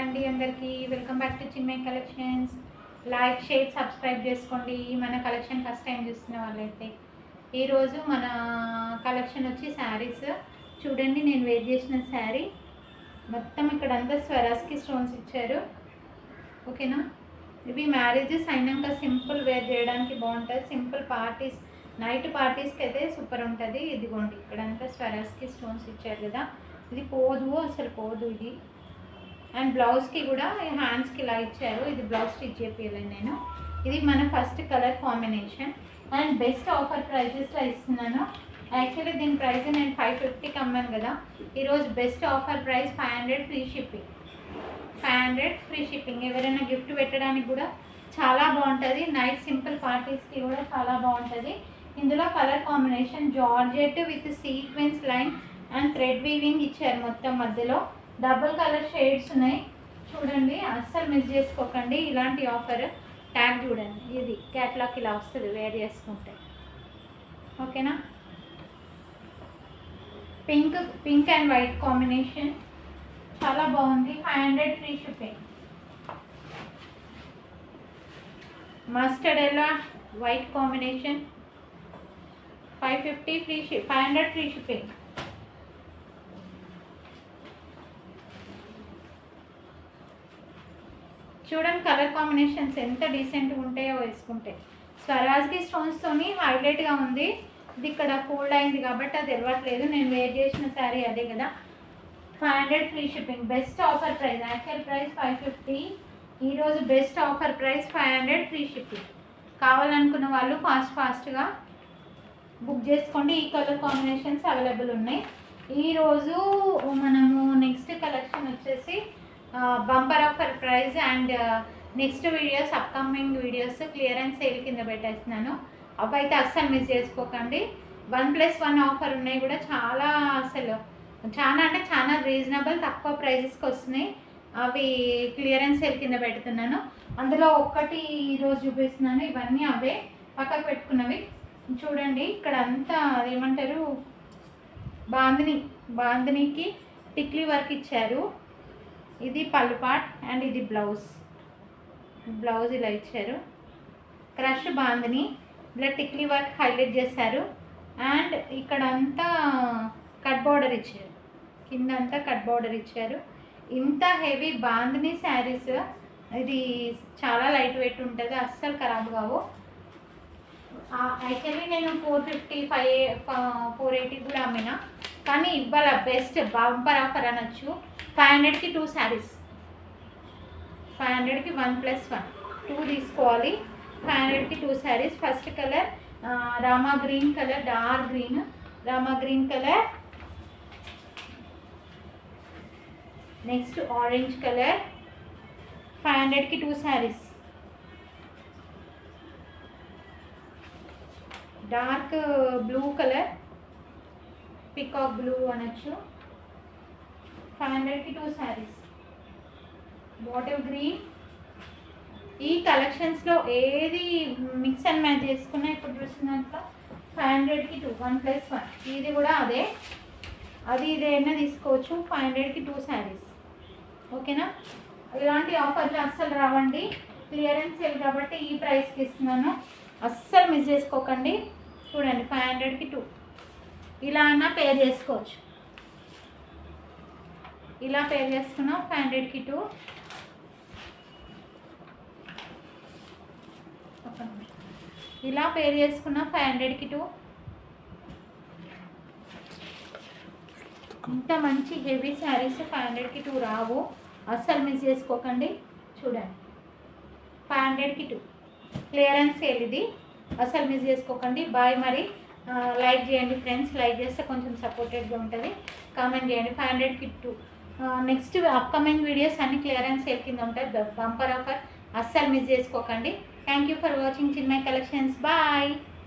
అండి అందరికీ welcome back to Chinmay collections. Like share subscribe చేసుకోండి. మన కలెక్షన్ ఫస్ట్ టైం చూస్తున్న వాళ్ళైతే ఈరోజు మన కలెక్షన్ వచ్చి శారీస్ చూడండి. నేను వేర్ చేసిన శారీ మొత్తం ఇక్కడంతా స్వరాస్కి స్టోన్స్ ఇచ్చారు. ఓకేనా, ఇవి మ్యారేజెస్ అయినాక సింపుల్ వేర్ చేయడానికి బాగుంటుంది. సింపుల్ పార్టీస్, నైట్ పార్టీస్కి అయితే సూపర్ ఉంటుంది. ఇదిగోండి ఇక్కడంతా స్వరాస్కి స్టోన్స్ ఇచ్చారు కదా, ఇది పోదు, అసలు పోదు ఇది. అండ్ బ్లౌజ్కి కూడా హ్యాండ్స్కి ఇలా ఇచ్చారు. ఇది బ్లౌజ్ స్టిచ్ చేయాలి నేను. ఇది మన first colour combination and best offer ప్రైజెస్లో ఇస్తున్నాను. యాక్చువల్లీ దీని ప్రైస్ నేను 550కి అమ్మాను కదా, ఈరోజు best offer price 500 free shipping. 500 free shipping. ఎవరైనా గిఫ్ట్ పెట్టడానికి కూడా చాలా బాగుంటుంది. నైట్ సింపుల్ పార్టీస్కి కూడా చాలా బాగుంటుంది. ఇందులో colour combination georgette with sequence line and thread weaving ఇచ్చారు. మొత్తం మధ్యలో డబుల్ కలర్ షేడ్స్ ఉన్నాయి. చూడండి, అస్సలు మిస్ చేసుకోకండి. ఇలాంటి ఆఫర్ ట్యాగ్ చూడండి, ఇది క్యాట్లాగ్ ఇలా వస్తుంది వేర్ చేసుకుంటే. ఓకేనా, పింక్ అండ్ వైట్ కాంబినేషన్ చాలా బాగుంది. 500 free shipping. Mustard yellow white combination 550 free 500 free shipping. చూడండి కలర్ కాంబినేషన్స్ ఎంత డీసెంట్గా ఉంటాయో వేసుకుంటే. స్వరాజ్కి స్టోన్స్తోని హైలైట్గా ఉంది. ఇది ఇక్కడ ఫోల్డ్ అయింది కాబట్టి అది తెలవట్లేదు. నేను వేర్ చేసిన శారీ అదే కదా. 500 free shipping. Best offer price. Actual price 550, ఈరోజు best offer price 500 free shipping. కావాలనుకున్న వాళ్ళు ఫాస్ట్గా బుక్ చేసుకోండి. ఈ కలర్ కాంబినేషన్స్ అవైలబుల్ ఉన్నాయి. ఈరోజు మనము నెక్స్ట్ కలెక్షన్ వచ్చేసి bumper offer price and next videos, upcoming videos clearance sale కింద పెట్టేస్తున్నాను. అవి అయితే అస్సలు మిస్ చేసుకోకండి. 1+1 ఆఫర్ ఉన్నాయి కూడా. చాలా అసలు చాలా అంటే చాలా రీజనబుల్ తక్కువ ప్రైజెస్కి వస్తున్నాయి. అవి క్లియరెన్స్ సేల్ కింద పెడుతున్నాను. అందులో ఒక్కటి ఈరోజు చూపిస్తున్నాను. ఇవన్నీ అవే పక్కకు పెట్టుకున్నవి. చూడండి ఇక్కడ అంతా ఏమంటారు, బాందినికి టిక్లీ వర్క్ ఇచ్చారు. ఇది పళ్ళు పార్ట్ అండ్ ఇది బ్లౌజ్ ఇలా ఇచ్చారు. క్రష్ బాందిని ఇలా టిక్లీ వర్క్ హైలైట్ చేశారు. అండ్ ఇక్కడ అంతా కట్ బార్డర్ ఇచ్చారు. కింద అంతా కట్ బార్డర్ ఇచ్చారు. ఇంత హెవీ బాందిని శారీస్, ఇది చాలా లైట్ వెయిట్ ఉంటుంది, అస్సలు ఖరాబ్ కావు. యాక్చువల్లీ నేను 450, 480 కూడా అమ్మినా, కానీ ఇవాళ బెస్ట్ బంపర్ ఆఫర్ అనొచ్చు. 500కి 2 శారీస్. 500కి 1+1 2 తీసుకోవాలి. 500కి 2 saris. First colour Rama green colour, dark green Rama green colour. Next orange colour. 500కి 2 saris. Dark blue colour, peacock blue అనొచ్చు. 500కి 2 శారీస్. Bottle green. ఈ కలెక్షన్స్లో ఏది మిక్స్ అండ్ మ్యాచ్ చేసుకున్నా ఇప్పుడు చూసినట్ల 500కి 2 1+1. ఇది కూడా అదే, అది ఇదైనా తీసుకోవచ్చు. 500కి 2 శారీస్. ఓకేనా, ఇలాంటి ఆఫర్లు అస్సలు రావండి. క్లియరెన్స్ సేల్ కాబట్టి ఈ ప్రైస్కి ఇస్తున్నాను, అస్సలు మిస్ చేసుకోకండి. చూడండి 500కి 2 ఇలా అన్నా పేర్ చేసుకోవచ్చు. ఇలా పేర్ చేసుకున్నాం 500కి 2. ఇలా పేర్ చేసుకున్నాం 500కి 2. ఇంత మంచి హెవీ శారీస్ 500కి 2 రావు, అస్సలు మిస్ చేసుకోకండి. చూడండి 500కి 2 క్లియరెన్స్ సేల్ ఇది, అస్సలు మిస్ చేసుకోకండి. బాయ్. మరి లైక్ చేయండి ఫ్రెండ్స్, లైక్ చేస్తే కొంచెం సపోర్టెడ్గా ఉంటుంది. కామెంట్ చేయండి. 500కి 2. నెక్స్ట్ అప్కమింగ్ వీడియోస్ అన్ని క్లియరెన్స్ సేల్ కింద ఉంటాయి. బంపర్ ఆఫర్ అస్సలు మిస్ చేసుకోకండి. Thank you for watching Chinmay collections. Bye.